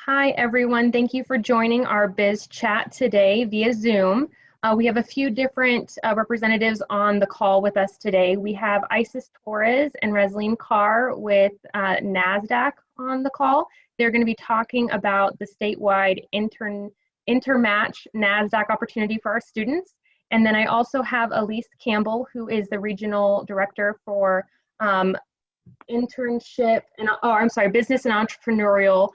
Hi, everyone. Thank you for joining our BizChat today via Zoom. We have a few different representatives on the call with us today. We have Isis Torres and Resleen Carr with Nasdaq on the call. They're going to be talking about the statewide Intermatch Nasdaq opportunity for our students. And then I also have Elise Campbell, who is the Regional Director for Internship and, Business and Entrepreneurial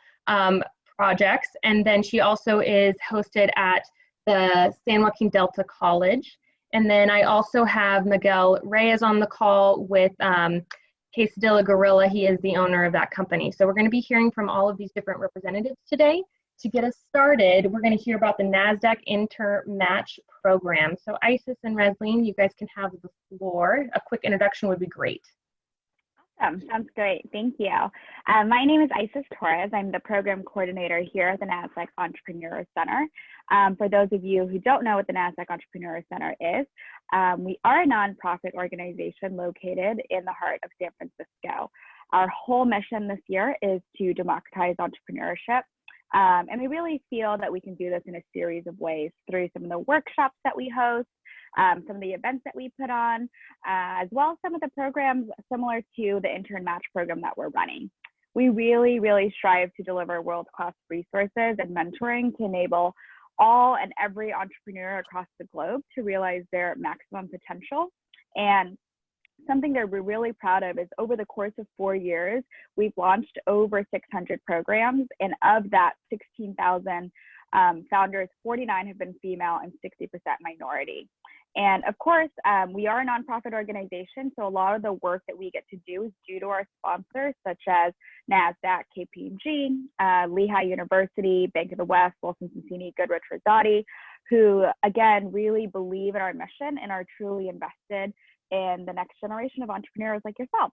projects. And then she also is hosted at the San Joaquin Delta College. And then I also have Miguel Reyes on the call with Quesadilla Gorilla. He is the owner of that company. So we're going to be hearing from all of these different representatives today. To get us started, we're going to hear about the Nasdaq Internmatch Program. So Isis and Resleen, you guys can have the floor. A quick introduction would be great. Awesome. Sounds great. Thank you. My name is Isis Torres. I'm the program coordinator here at the Nasdaq Entrepreneur Center. For those of you who don't know what the Nasdaq Entrepreneur Center is, we are a nonprofit organization located in the heart of San Francisco. Our whole mission this year is to democratize entrepreneurship. And we really feel that we can do this in a series of ways through some of the workshops that we host, some of the events that we put on, as well as some of the programs similar to the Intern Match program that we're running. We really strive to deliver world-class resources and mentoring to enable all and every entrepreneur across the globe to realize their maximum potential. And something that we're really proud of is over the course of 4 years, we've launched over 600 programs, and of that 16,000 founders, 49 have been female and 60% minority. And of course, we are a nonprofit organization, so a lot of the work that we get to do is due to our sponsors, such as NASDAQ, KPMG, Lehigh University, Bank of the West, Wilson Sonsini, Goodrich Rosati, who again really believe in our mission and are truly invested in the next generation of entrepreneurs like yourself.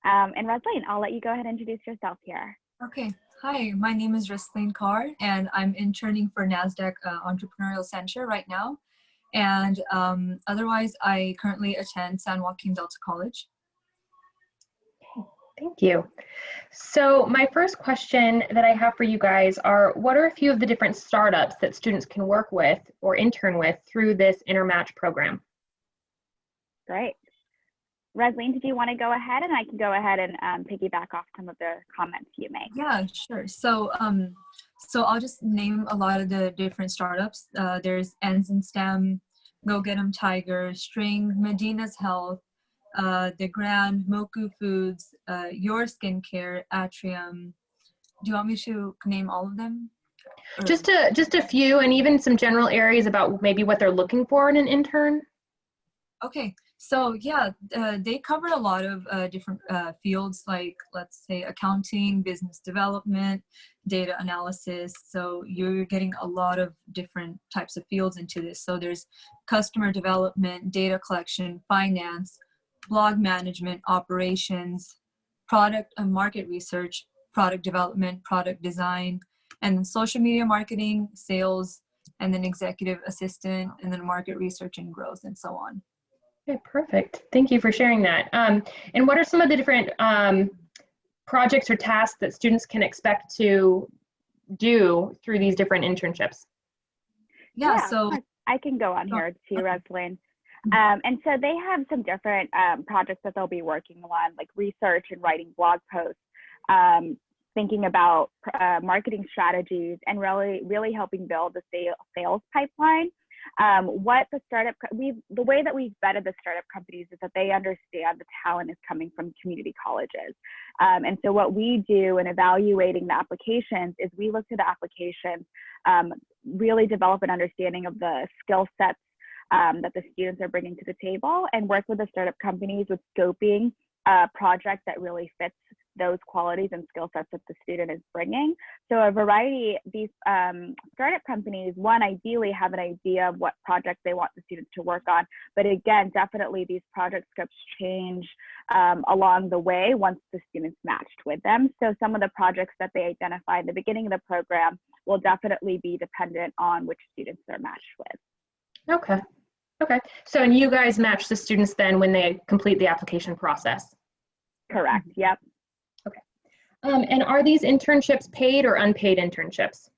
And Resleen, I'll let you go ahead and introduce yourself here. Okay. Hi, my name is Resleen Carr, and I'm interning for NASDAQ Entrepreneurial Center right now. And otherwise, I currently attend San Joaquin Delta College. Thank you. So my first question that I have for you guys are, what are a few of the different startups that students can work with or intern with through this Intermatch program? Great. Resleen, did you want to go ahead, and I can go ahead and piggyback off some of the comments you make? Yeah, sure. So I'll just name a lot of the different startups. There's Ends and Stem, Go Get 'em Tiger, String, Medina's Health, The Grand, Moku Foods, Your Skincare, Atrium. Do you want me to name all of them? Or? Just a few, and even some general areas about maybe what they're looking for in an intern. Okay, so yeah, they cover a lot of different fields, like let's say accounting, business development, data analysis. So you're getting a lot of different types of fields into this. So there's customer development, data collection, finance, blog management, operations, product and market research, product development, product design, and then social media marketing, sales, and then executive assistant, and then market research and growth, and so on. Okay, perfect. Thank you for sharing that. And what are some of the different projects or tasks that students can expect to do through these different internships? Yeah, so I can go on here too, Resleen. And so they have some different projects that they'll be working on, like research and writing blog posts, thinking about marketing strategies, and really helping build the sales pipeline. The way that we've vetted the startup companies is that they understand the talent is coming from community colleges. And so what we do in evaluating the applications is we look to the applications, really develop an understanding of the skill sets that the students are bringing to the table, and work with the startup companies with scoping a project that really fits those qualities and skill sets that the student is bringing. So a variety, these startup companies, one, ideally have an idea of what project they want the students to work on. But again, definitely these project scopes change along the way once the students matched with them. So some of the projects that they identify in the beginning of the program will definitely be dependent on which students they're matched with. Okay. Okay. So and you guys match the students then when they complete the application process? Correct. Yep. And are these internships paid or unpaid internships?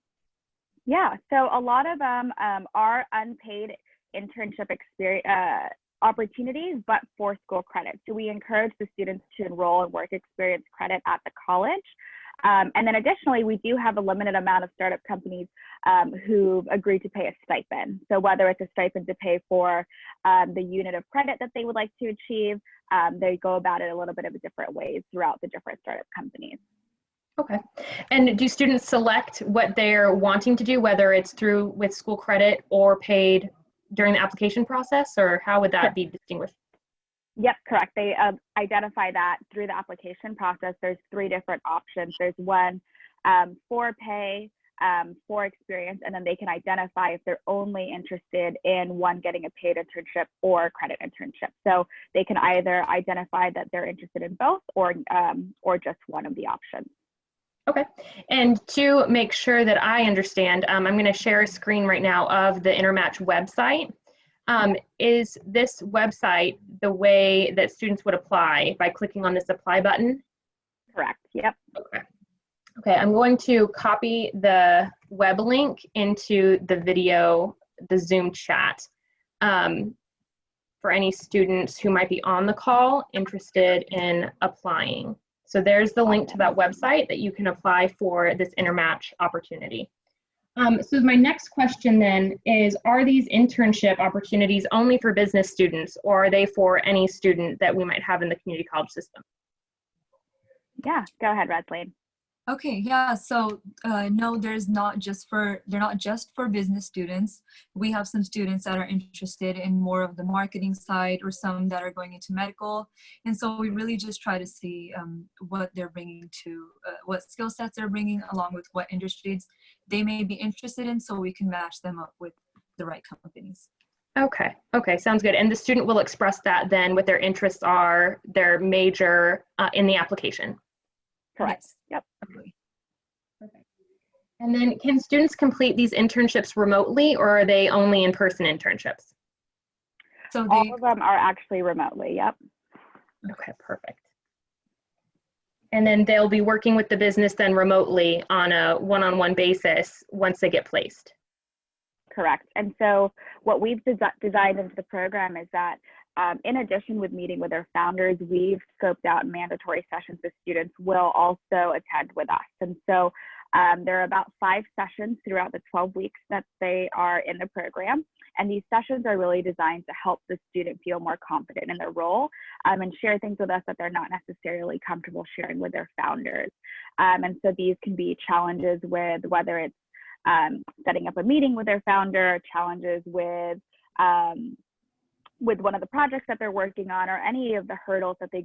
Yeah, so a lot of them are unpaid internship opportunities, but for school credit. So we encourage the students to enroll in work experience credit at the college. And then additionally, we do have a limited amount of startup companies who've agreed to pay a stipend. So whether it's a stipend to pay for the unit of credit that they would like to achieve, they go about it a little bit of different ways throughout the different startup companies. Okay. And do students select what they're wanting to do, whether it's through with school credit or paid during the application process, or how would that be distinguished? Yep, correct. They identify that through the application process. There's 3 different options. There's one for pay, for experience, and then they can identify if they're only interested in one getting a paid internship or credit internship. So they can either identify that they're interested in both or just one of the options. Okay. And to make sure that I understand, I'm going to share a screen right now of the Intermatch website. Is this website the way that students would apply by clicking on this apply button? Correct. Yep. Okay. Okay, I'm going to copy the web link into the video, the Zoom chat, for any students who might be on the call interested in applying. So there's the link to that website that you can apply for this Intermatch opportunity. So my next question then is, are these internship opportunities only for business students, or are they for any student that we might have in the community college system? Yeah, go ahead, Redsley. Okay, yeah, so no, they're not just for business students. We have some students that are interested in more of the marketing side, or some that are going into medical. And so we really just try to see what they're bringing to, what skill sets they're bringing, along with what industries they may be interested in, so we can match them up with the right companies. Okay, okay, sounds good. And the student will express that then what their interests are, their major in the application. Correct. Yes. Yep. Perfect. And then can students complete these internships remotely, or are they only in-person internships? So all of them are actually remotely. Yep. Okay, perfect. And then they'll be working with the business then remotely on a one-on-one basis once they get placed. Correct. And so what we've designed into the program is that in addition with meeting with our founders, we've scoped out mandatory sessions that students will also attend with us. And so there are about 5 sessions throughout the 12 weeks that they are in the program. And these sessions are really designed to help the student feel more confident in their role and share things with us that they're not necessarily comfortable sharing with their founders. And so these can be challenges with whether it's setting up a meeting with their founder, challenges with one of the projects that they're working on, or any of the hurdles that they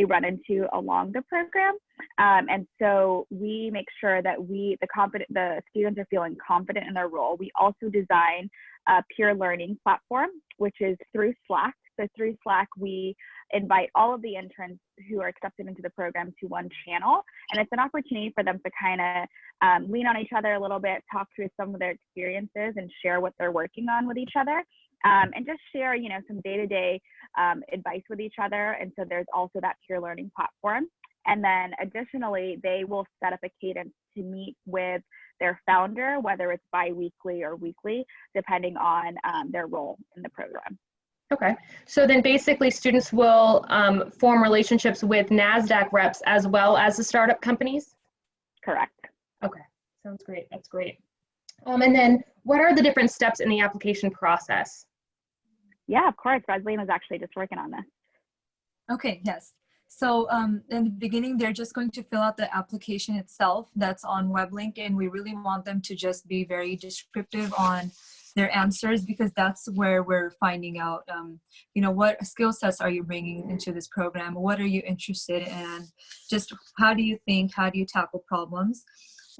run into along the program. And so we make sure that the students are feeling confident in their role. We also design a peer learning platform, which is through Slack. So through Slack, we invite all of the interns who are accepted into the program to one channel. And it's an opportunity for them to kind of lean on each other a little bit, talk through some of their experiences and share what they're working on with each other. And just share, some day-to-day advice with each other. And so there's also that peer learning platform. And then additionally, they will set up a cadence to meet with their founder, whether it's bi-weekly or weekly, depending on their role in the program. Okay, so then basically students will form relationships with Nasdaq reps as well as the startup companies? Correct. Okay, sounds great, that's great. And then what are the different steps in the application process? Yeah, of course. Rosaline was actually just working on this. Okay, yes. So in the beginning, they're just going to fill out the application itself that's on WebLink, and we really want them to just be very descriptive on their answers, because that's where we're finding out, what skill sets are you bringing into this program? What are you interested in? Just how do you think? How do you tackle problems?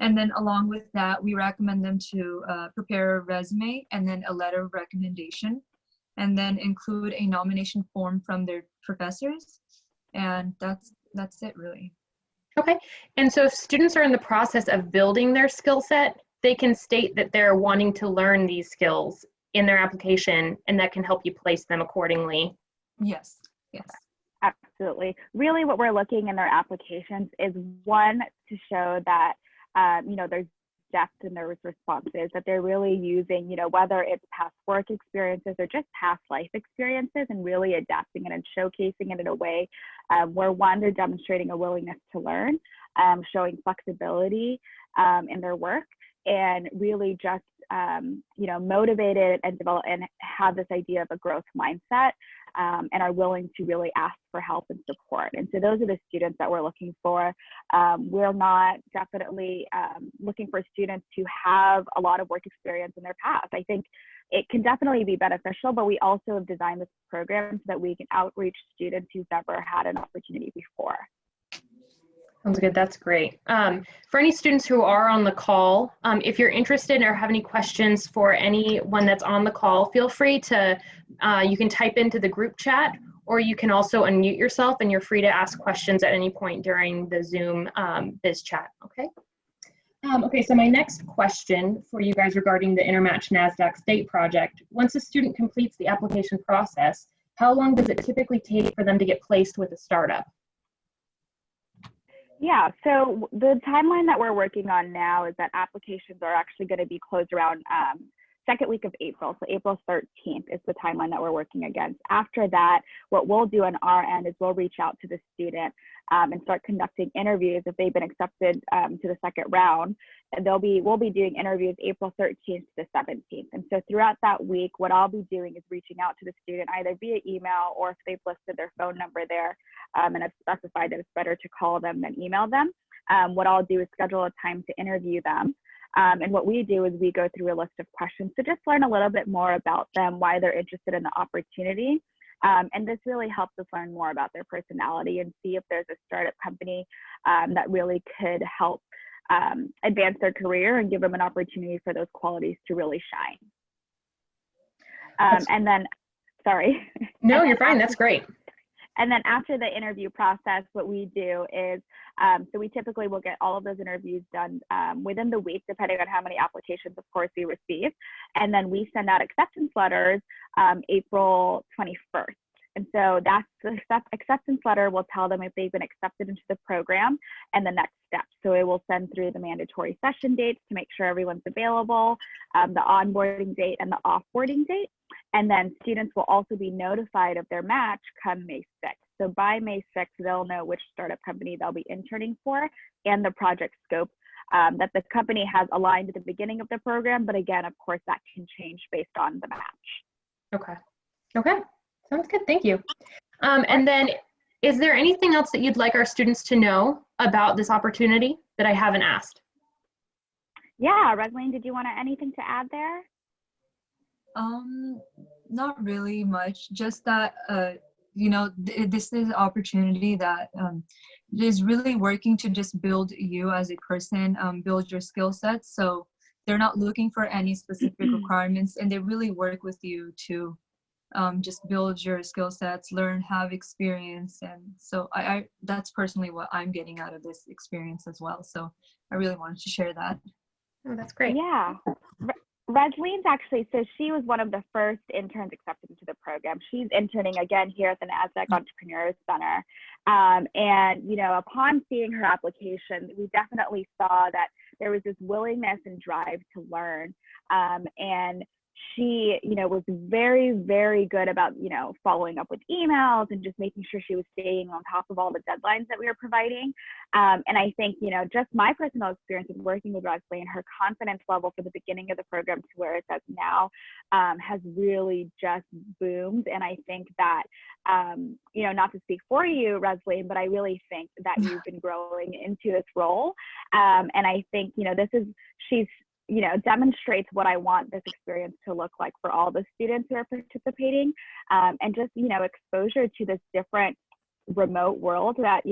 And then along with that, we recommend them to prepare a resume and then a letter of recommendation, and then include a nomination form from their professors. And that's it really. Okay, and so if students are in the process of building their skill set, they can state that they're wanting to learn these skills in their application, and that can help you place them accordingly. Yes, yes. Absolutely. Really what we're looking in their applications is, one, to show that, there's depth in their responses, that they're really using, whether it's past work experiences or just past life experiences, and really adapting it and showcasing it in a way where, one, they're demonstrating a willingness to learn, showing flexibility in their work, and really just, motivated and develop and have this idea of a growth mindset, and are willing to really ask for help and support. And so those are the students that we're looking for. We're not definitely looking for students to have a lot of work experience in their past. I think it can definitely be beneficial, but we also have designed this program so that we can outreach students who've never had an opportunity before. Sounds good. That's great. For any students who are on the call, if you're interested or have any questions for anyone that's on the call, feel free to, you can type into the group chat, or you can also unmute yourself, and you're free to ask questions at any point during the Zoom BizChat, okay? Okay, so my next question for you guys regarding the Intermatch Nasdaq State project: once a student completes the application process, how long does it typically take for them to get placed with a startup? Yeah, so the timeline that we're working on now is that applications are actually going to be closed around second week of April. So April 13th is the timeline that we're working against. After that, what we'll do on our end is we'll reach out to the student and start conducting interviews if they've been accepted to the second round. And we'll be doing interviews April 13th to the 17th. And so throughout that week, what I'll be doing is reaching out to the student either via email, or if they've listed their phone number there and I've specified that it's better to call them than email them, what I'll do is schedule a time to interview them. And what we do is we go through a list of questions to just learn a little bit more about them, why they're interested in the opportunity. And this really helps us learn more about their personality and see if there's a startup company that really could help advance their career and give them an opportunity for those qualities to really shine. And then, sorry. No, you're fine. That's great. And then after the interview process, what we do is, so we typically will get all of those interviews done within the week, depending on how many applications, of course, we receive. And then we send out acceptance letters April 21st. And so that's the acceptance letter will tell them if they've been accepted into the program and the next steps. So it will send through the mandatory session dates to make sure everyone's available, the onboarding date and the offboarding date. And then students will also be notified of their match come May 6th. So by May 6th, they'll know which startup company they'll be interning for and the project scope that the company has aligned at the beginning of the program. But again, of course, that can change based on the match. Okay. Okay. Sounds good. Thank you. And then, is there anything else that you'd like our students to know about this opportunity that I haven't asked? Yeah, Rosaline, did you want anything to add there? Not really much. Just that this is an opportunity that is really working to just build you as a person, build your skill sets. So they're not looking for any specific requirements, and they really work with you to just build your skill sets, learn, have experience. And so I that's personally what I'm getting out of this experience as well. So I really wanted to share that. Oh, that's great. Yeah. Rosaline's actually, so she was one of the first interns accepted into the program. She's interning again here at the Nasdaq Entrepreneur Center. And, upon seeing her application, we definitely saw that there was this willingness and drive to learn. And she, was very, very good about, following up with emails and just making sure she was staying on top of all the deadlines that we were providing. And I think, just my personal experience with working with Rosaline, her confidence level for the beginning of the program to where it's at now has really just boomed. And I think that, not to speak for you, Rosaline, but I really think that you've been growing into this role. And I think, she's demonstrates what I want this experience to look like for all the students who are participating, and just, exposure to this different remote world that,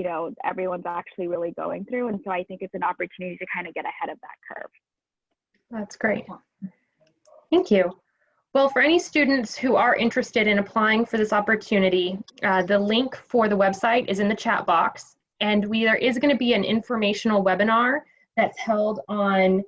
everyone's actually really going through. And so I think it's an opportunity to kind of get ahead of that curve. That's great. Thank you. Well, for any students who are interested in applying for this opportunity, the link for the website is in the chat box. And there is going to be an informational webinar that's held on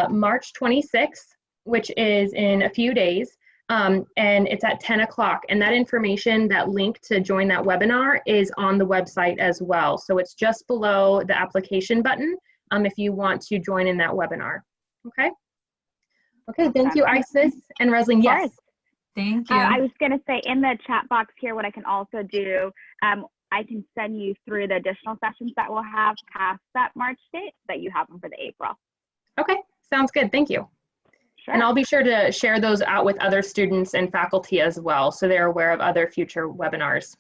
March 26th, which is in a few days, and it's at 10 o'clock. And that information, that link to join that webinar is on the website as well. So it's just below the application button if you want to join in that webinar. Okay. Okay, thank you, Isis and Rosaline. Yes. Thank you. I was going to say in the chat box here, what I can also do, I can send you through the additional sessions that we'll have past that March date so that you have them for the April. Okay, sounds good. Thank you. Sure. And I'll be sure to share those out with other students and faculty as well, so they're aware of other future webinars.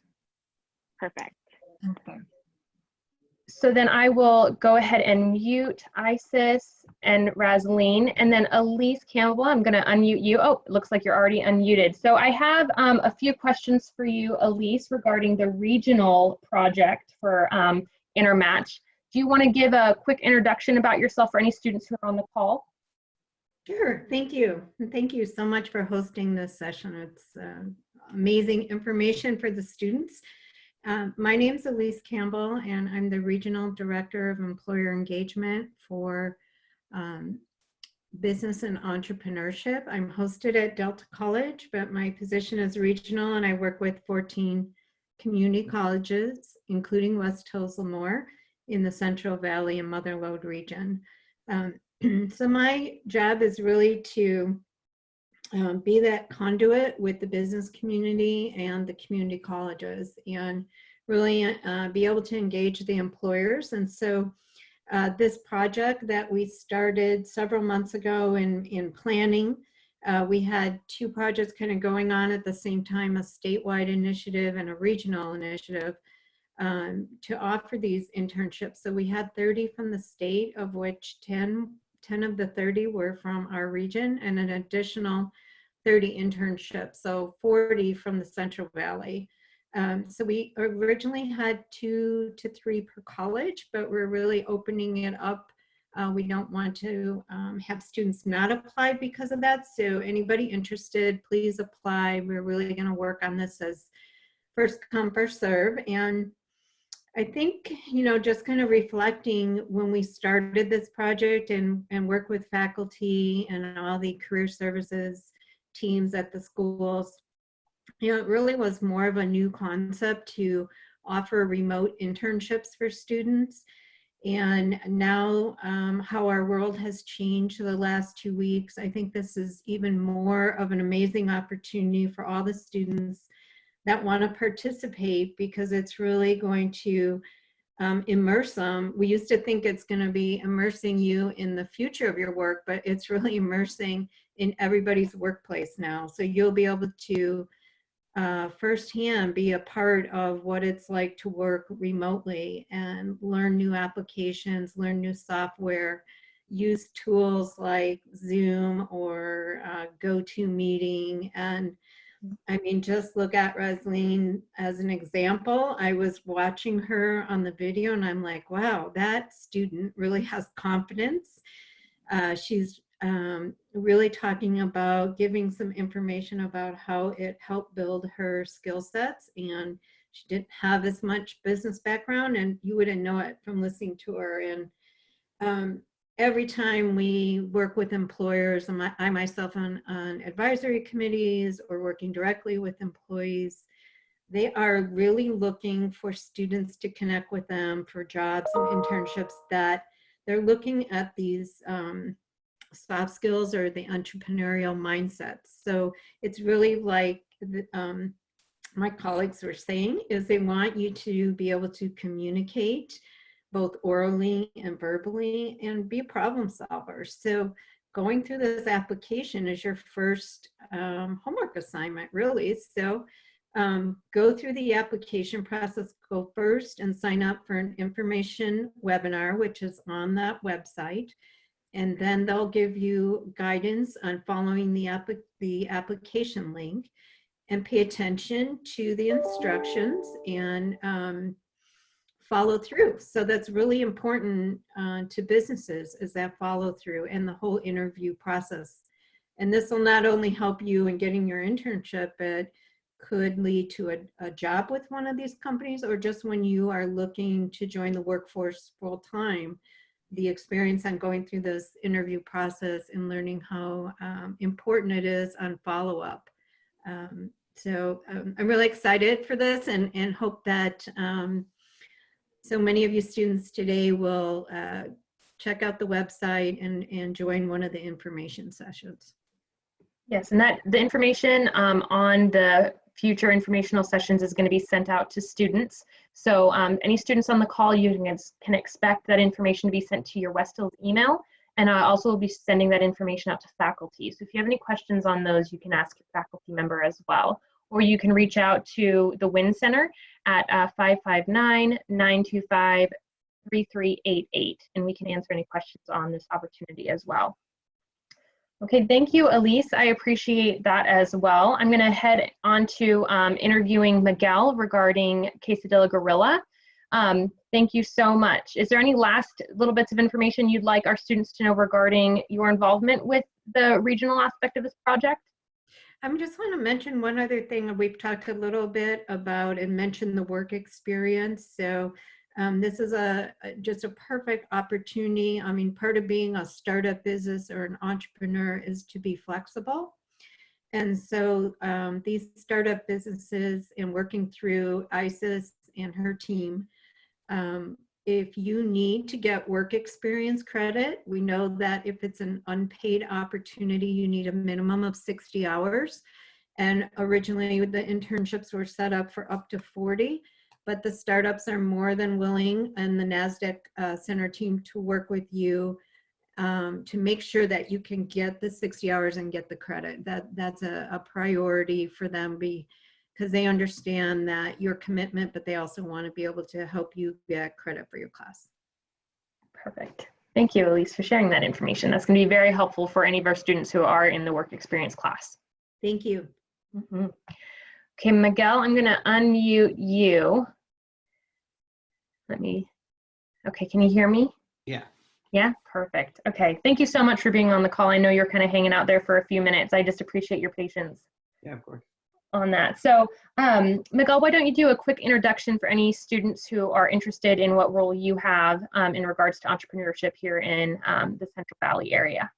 Perfect. Okay. So then I will go ahead and mute Isis and Rosaline, and then Elise Campbell, I'm going to unmute you. Oh, it looks like you're already unmuted. So I have a few questions for you, Elise, regarding the regional project for Intermatch. Do you want to give a quick introduction about yourself for any students who are on the call? Sure, thank you. And thank you so much for hosting this session. It's amazing information for the students. My name is Elise Campbell, and I'm the Regional Director of Employer Engagement for Business and Entrepreneurship. I'm hosted at Delta College, but my position is regional, and I work with 14 community colleges, including West Hills Lemoore in the Central Valley and Mother Lode region. So my job is really to be that conduit with the business community and the community colleges, and really be able to engage the employers. And so this project that we started several months ago in planning, we had two projects kind of going on at the same time, a statewide initiative and a regional initiative to offer these internships. So we had 30 from the state, of which 10 of the 30 were from our region, and an additional 30 internships, so 40 from the Central Valley. So we originally had 2 to 3 per college, but we're really opening it up. We don't want to have students not apply because of that. So anybody interested, please apply. We're really going to work on this as first come, first serve. And I think, you know, just kind of reflecting when we started this project and work with faculty and all the career services teams at the schools, you know, it really was more of a new concept to offer remote internships for students. And now how our world has changed the last 2 weeks, I think this is even more of an amazing opportunity for all the students that want to participate, because it's really going to immerse them. We used to think it's going to be immersing you in the future of your work, but it's really immersing in everybody's workplace now. So you'll be able to firsthand be a part of what it's like to work remotely and learn new applications, learn new software, use tools like Zoom or GoToMeeting. And I mean, just look at Rosaline as an example. I was watching her on the video and I'm like, wow, that student really has confidence. She's really talking about giving some information about how it helped build her skill sets, and she didn't have as much business background, and you wouldn't know it from listening to her. And every time we work with employers, and I myself on advisory committees or working directly with employees, they are really looking for students to connect with them for jobs and internships, that they're looking at these soft skills or the entrepreneurial mindsets. So it's really like my colleagues were saying, is they want you to be able to communicate both orally and verbally and be a problem solver. So going through this application is your first homework assignment, really. So go through the application process, go first and sign up for an information webinar, which is on that website. And then they'll give you guidance on following the application link, and pay attention to the instructions and follow through. So that's really important to businesses, is that follow through and the whole interview process. And this will not only help you in getting your internship, but could lead to a job with one of these companies, or just when you are looking to join the workforce full time, the experience on going through this interview process and learning how important it is on follow-up. I'm really excited for this and hope that so many of you students today will check out the website and join one of the information sessions. Yes, and that the information on the future informational sessions is going to be sent out to students. So any students on the call, you can expect that information to be sent to your West Hills email. And I also will be sending that information out to faculty. So if you have any questions on those, you can ask your faculty member as well. Or you can reach out to the WIN Center at 559-925-3388, and we can answer any questions on this opportunity as well. Okay, thank you, Elise. I appreciate that as well. I'm going to head on to interviewing Miguel regarding Quesadilla Gorilla. Thank you so much. Is there any last little bits of information you'd like our students to know regarding your involvement with the regional aspect of this project? I just want to mention one other thing. We've talked a little bit about and mentioned the work experience. So this is just a perfect opportunity. I mean, part of being a startup business or an entrepreneur is to be flexible. And so these startup businesses and working through Isis and her team, if you need to get work experience credit, we know that if it's an unpaid opportunity, you need a minimum of 60 hours. And originally the internships were set up for up to 40, but the startups are more than willing, and the Nasdaq Center team, to work with you to make sure that you can get the 60 hours and get the credit. That's a priority for them, because they understand that your commitment, but they also want to be able to help you get credit for your class. Perfect. Thank you, Elise, for sharing that information. That's going to be very helpful for any of our students who are in the work experience class. Thank you. Okay, Miguel, I'm going to unmute you. Okay, can you hear me? Yeah. Yeah, perfect. Okay, thank you so much for being on the call. I know you're kind of hanging out there for a few minutes. I just appreciate your patience. Yeah, of course. On that. So Miguel, why don't you do a quick introduction for any students who are interested in what role you have in regards to entrepreneurship here in the Central Valley area?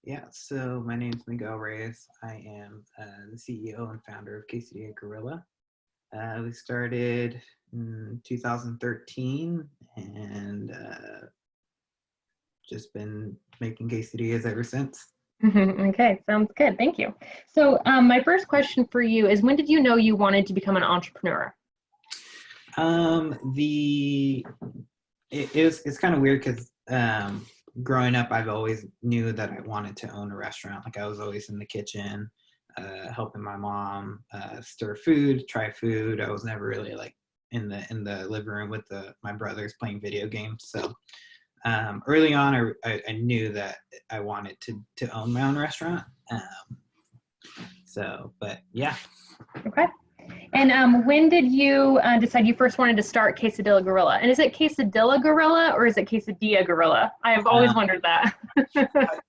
Yeah, so my name is Miguel Reyes. I am the CEO and founder of Quesadilla Gorilla. We started in 2013 and just been making quesadillas ever since. Okay, sounds good. Thank you. So my first question for you is, when did you know you wanted to become an entrepreneur? It's kind of weird because growing up, I've always knew that I wanted to own a restaurant. Like, I was always in the kitchen, helping my mom stir food, try food. I was never really like in the living room with my brothers playing video games. So early on, I knew that I wanted to own my own restaurant. But yeah. Okay. And when did you decide you first wanted to start Quesadilla Gorilla? And is it Quesadilla Gorilla or is it Quesadilla Gorilla? I have always wondered that.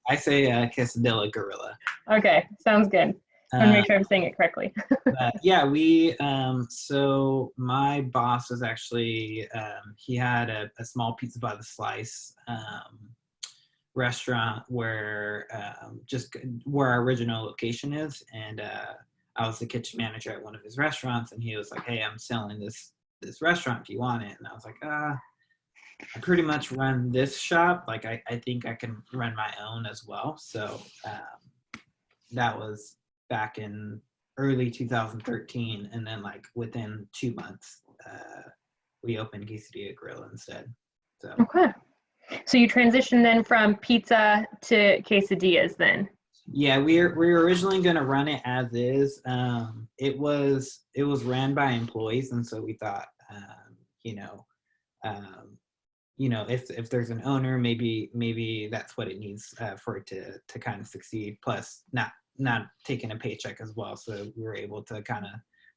I say Quesadilla Gorilla. Okay, sounds good. I want to make sure I'm saying it correctly. Yeah, so my boss was actually, he had a small pizza by the slice restaurant where where our original location is. And I was the kitchen manager at one of his restaurants, and he was like, hey, I'm selling this restaurant if you want it. And I was like, I pretty much run this shop. Like, I think I can run my own as well. So that was back in early 2013, and then like within 2 months we opened Quesadilla Gorilla instead. So okay, so you transitioned then from pizza to quesadillas then? Yeah, we were originally going to run it as is. It was ran by employees, and so we thought if there's an owner, maybe that's what it needs for it to kind of succeed. Plus, not taking a paycheck as well, so we were able to kind of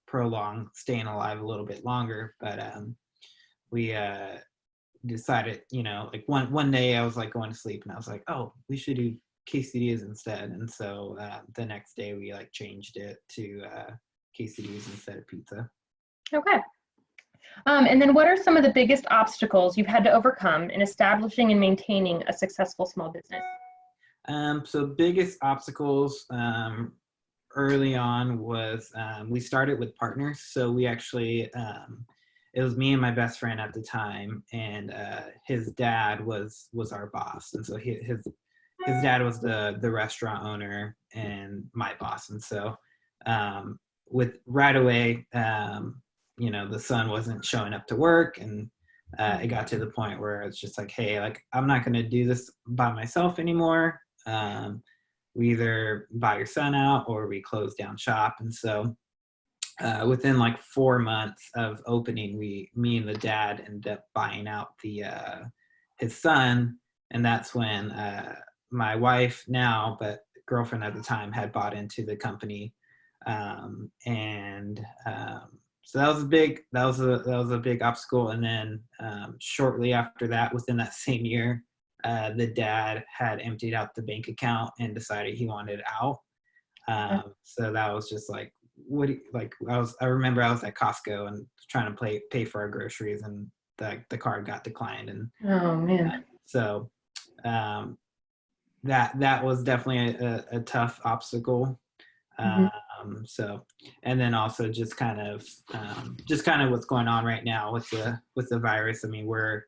prolong staying alive a little bit longer. But we decided, like one day I was like going to sleep, and I was like, oh, we should do quesadillas instead. And so the next day we like changed it to quesadillas instead of pizza. Okay. And then what are some of the biggest obstacles you've had to overcome in establishing and maintaining a successful small business? So biggest obstacles, early on was we started with partners. So we actually, it was me and my best friend at the time, and his dad was our boss. And so his dad was the restaurant owner and my boss. And so with right away, the son wasn't showing up to work, and it got to the point where it's just like, hey, like, I'm not going to do this by myself anymore. We either buy your son out or we close down shop. And so within like 4 months of opening, me and the dad ended up buying out his son. And that's when my wife now, but girlfriend at the time, had bought into the company. So that was a big obstacle. And then shortly after that, within that same year, the dad had emptied out the bank account and decided he wanted out. So that was just like, I remember I was at Costco and trying to pay for our groceries, and the card got declined. And Oh man. So that was definitely a tough obstacle. So, and then also just kind of what's going on right now with the virus. I mean, we're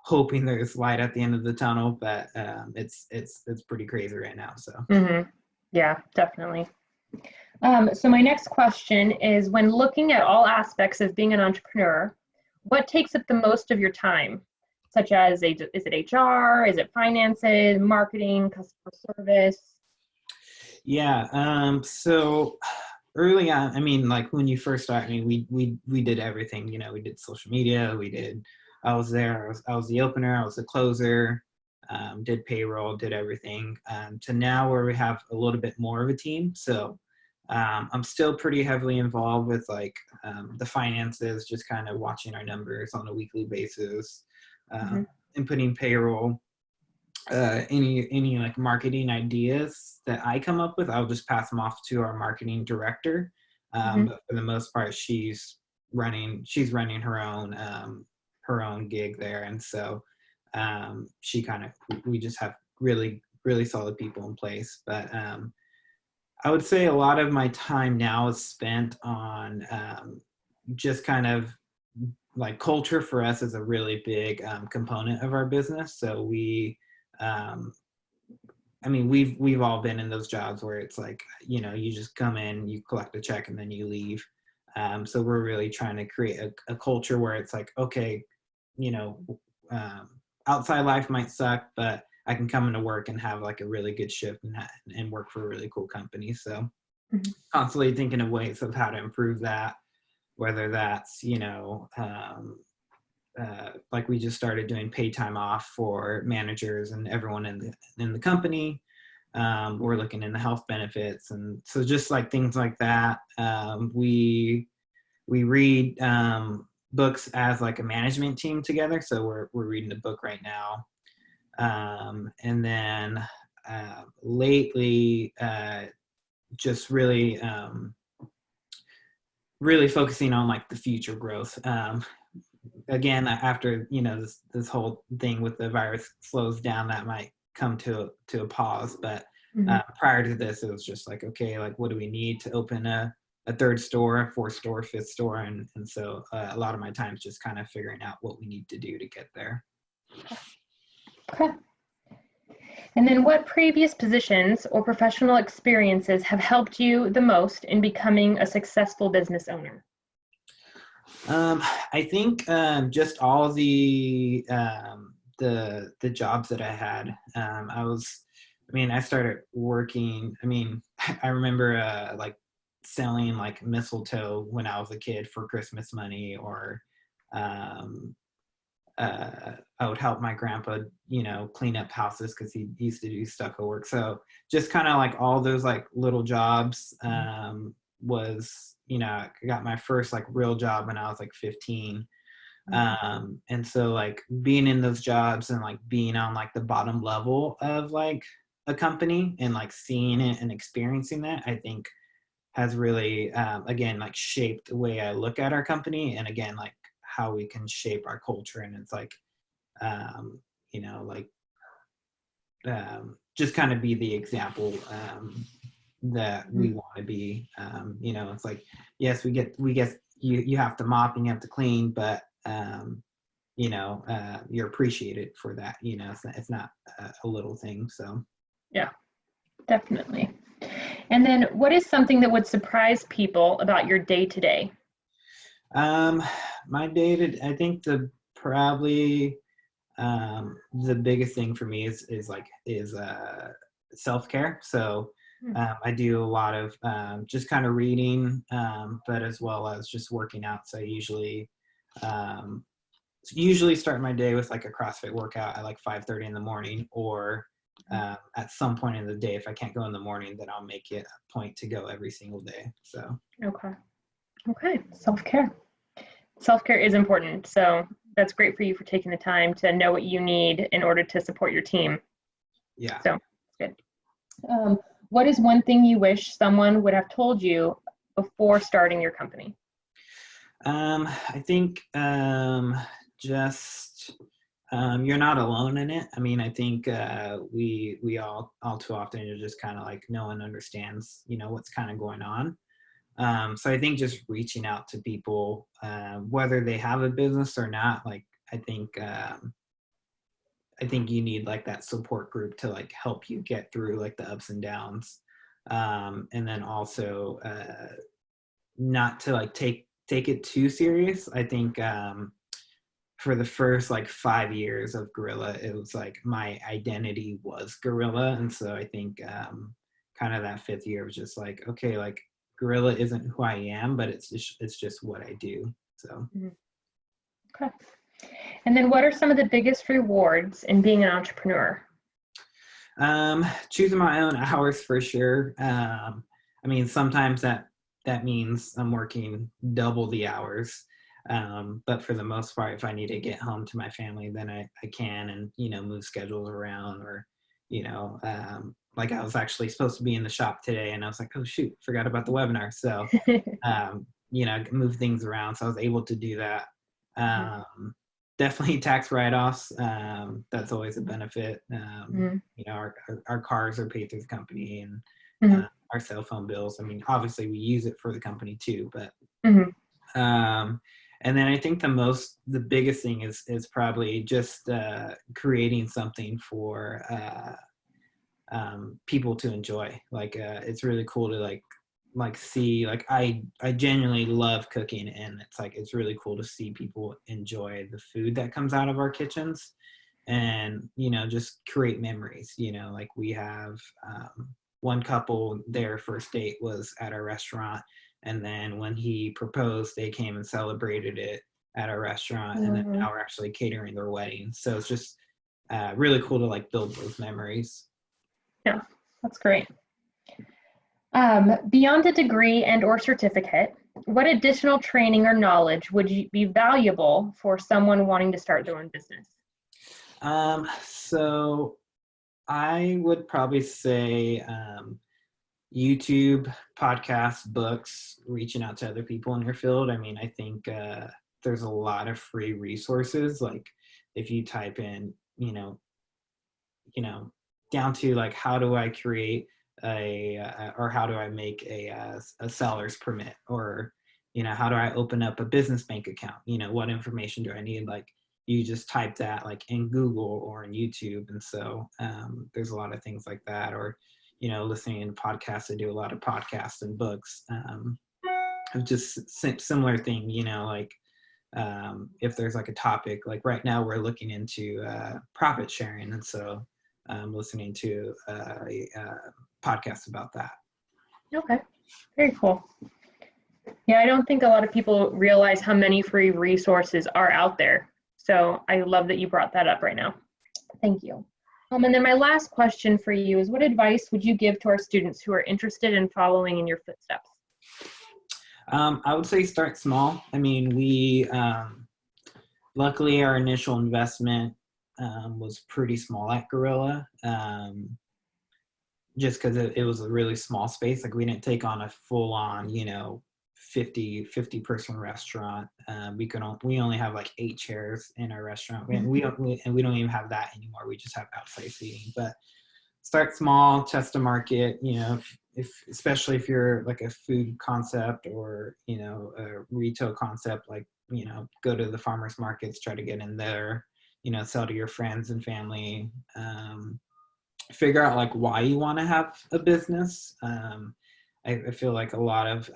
hoping there's light at the end of the tunnel, but it's pretty crazy right now. So. Yeah, definitely. So my next question is, when looking at all aspects of being an entrepreneur, what takes up the most of your time? Such as, is it HR? Is it finances, marketing, customer service? Yeah. So early on, I mean, like when you first start, I mean, we did everything. We did social media. I was there. I was the opener. I was the closer. Did payroll. Did everything. To now where we have a little bit more of a team. So I'm still pretty heavily involved with like the finances, just kind of watching our numbers on a weekly basis, inputting payroll. Any like marketing ideas that I come up with, I'll just pass them off to our marketing director. But for the most part, she's running her own gig there, and so we just have really, really solid people in place. But I would say a lot of my time now is spent on just kind of like culture. For us is a really big component of our business. So I mean, we've all been in those jobs where it's like, you just come in, you collect a check, and then you leave. So we're really trying to create a culture where it's like, okay, outside life might suck, but I can come into work and have like a really good shift and work for a really cool company. So constantly thinking of ways of how to improve that, whether that's, like we just started doing paid time off for managers and everyone in the company. We're looking into health benefits, and so just like things like that. We read books as like a management team together. So we're reading a book right now, and then lately, just really focusing on like the future growth. Again, after this whole thing with the virus slows down, that might come to a pause. But prior to this, it was just like, okay, like what do we need to open a third store, a fourth store, fifth store, and so a lot of my time is just kind of figuring out what we need to do to get there. Okay. And then what previous positions or professional experiences have helped you the most in becoming a successful business owner? I think just all the jobs that I had. I started working. I mean, I remember like selling like mistletoe when I was a kid for Christmas money, or I would help my grandpa, clean up houses because he used to do stucco work. So just kind of like all those like little jobs was, I got my first like real job when I was like 15. And so like being in those jobs and like being on like the bottom level of like a company and like seeing it and experiencing that, I think has really, again, like shaped the way I look at our company, and again, like how we can shape our culture. And it's like, just kind of be the example that we want to be. You know, it's like, yes, we get you have to mop and you have to clean, but you know, you're appreciated for that. You know, it's not a little thing. So yeah, definitely. And then what is something that would surprise people about your day to day? My I think probably the biggest thing for me is self-care. So I do a lot of just kind of reading, but as well as just working out. So I usually start my day with like a CrossFit workout at like 5:30 in the morning, or at some point in the day. If I can't go in the morning, then I'll make it a point to go every single day. So okay, self-care is important. So that's great for you for taking the time to know what you need in order to support your team. Yeah. So good. What is one thing you wish someone would have told you before starting your company? I think just you're not alone in it. I mean, I think we all too often are just kind of like, no one understands, you know, what's kind of going on. So I think just reaching out to people, whether they have a business or not, like I think you need like that support group to like help you get through like the ups and downs, and then also not to like take it too serious. I think for the first like 5 years of Gorilla, it was like my identity was Gorilla, and so I think kind of that 5th year was just like, okay, like Gorilla isn't who I am, but it's just what I do. So okay. And then what are some of the biggest rewards in being an entrepreneur? Choosing my own hours for sure. I mean, sometimes that means I'm working double the hours. But for the most part, if I need to get home to my family, then I can, and, you know, move schedules around, or, you know, like I was actually supposed to be in the shop today and I was like, oh shoot, forgot about the webinar. So, you know, move things around. So I was able to do that. Definitely tax write-offs. That's always a benefit. You know, our cars are paid through the company, and our cell phone bills. I mean, obviously we use it for the company too, but, and then I think the biggest thing is probably just creating something for people to enjoy. Like it's really cool to like see, like I genuinely love cooking, and it's like it's really cool to see people enjoy the food that comes out of our kitchens, and, you know, just create memories. You know, like we have one couple, their first date was at our restaurant, and then when he proposed, they came and celebrated it at our restaurant, and then now we're actually catering their wedding. So it's just really cool to like build those memories. Yeah, that's great. Beyond a degree and or certificate, what additional training or knowledge would be valuable for someone wanting to start their own business? So I would probably say YouTube, podcasts, books, reaching out to other people in your field. I mean, I think there's a lot of free resources. Like if you type in, you know, down to like, how do I create or how do I make a seller's permit, or, you know, how do I open up a business bank account? You know, what information do I need? Like you just type that like in Google or in YouTube. And so there's a lot of things like that, or, you know, listening to podcasts. I do a lot of podcasts and books. Just similar thing, you know, like if there's like a topic, like right now we're looking into profit sharing. And so I'm listening to a podcast about that. Okay, very cool. Yeah, I don't think a lot of people realize how many free resources are out there. So I love that you brought that up right now. Thank you. And then my last question for you is, what advice would you give to our students who are interested in following in your footsteps? I would say start small. I mean, we luckily our initial investment was pretty small at Gorilla, just because it was a really small space. Like we didn't take on a full on, you know, 50 person restaurant. We only have like 8 chairs in our restaurant, and we don't even have that anymore. We just have outside seating. But start small, test the market. You know, especially if you're like a food concept or, you know, a retail concept, like, you know, go to the farmers markets, try to get in there, you know, sell to your friends and family, figure out like why you want to have a business. I feel like a lot of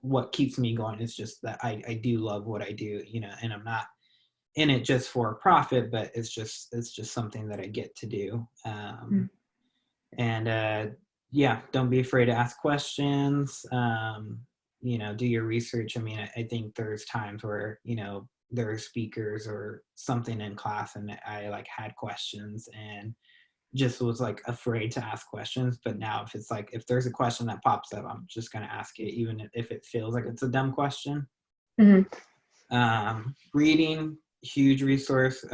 what keeps me going is just that I do love what I do, you know, and I'm not in it just for a profit, but it's just something that I get to do. And yeah, don't be afraid to ask questions. You know, do your research. I mean, I think there's times where, you know, there are speakers or something in class and I like had questions and just was like afraid to ask questions. But now if it's like, if there's a question that pops up, I'm just going to ask it, even if it feels like it's a dumb question. Reading, huge resource.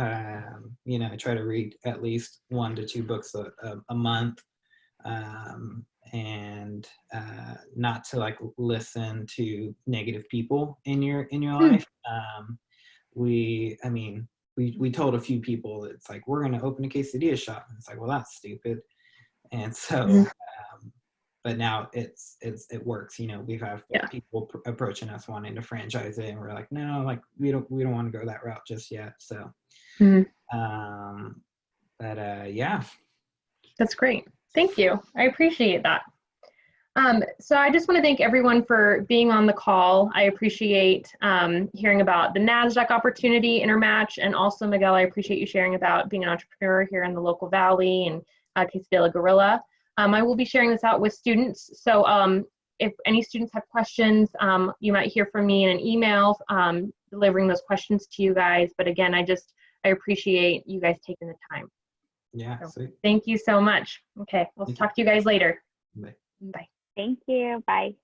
You know, I try to read at least 1 to 2 books a month, and not to like listen to negative people in your life. We told a few people, it's like, we're going to open a quesadilla shop. And it's like, well, that's stupid. And so, but now it works. You know, we have people approaching us wanting to franchise it, and we're like, no, like we don't want to go that route just yet. So, yeah. That's great. Thank you. I appreciate that. So I just want to thank everyone for being on the call. I appreciate hearing about the Nasdaq opportunity, Intermatch, and also Miguel, I appreciate you sharing about being an entrepreneur here in the local valley and Quesadilla Gorilla. I will be sharing this out with students. So if any students have questions, you might hear from me in an email delivering those questions to you guys. But again, I appreciate you guys taking the time. Yeah. So, thank you so much. Okay, we'll talk to you guys later. Bye. Bye. Thank you. Bye.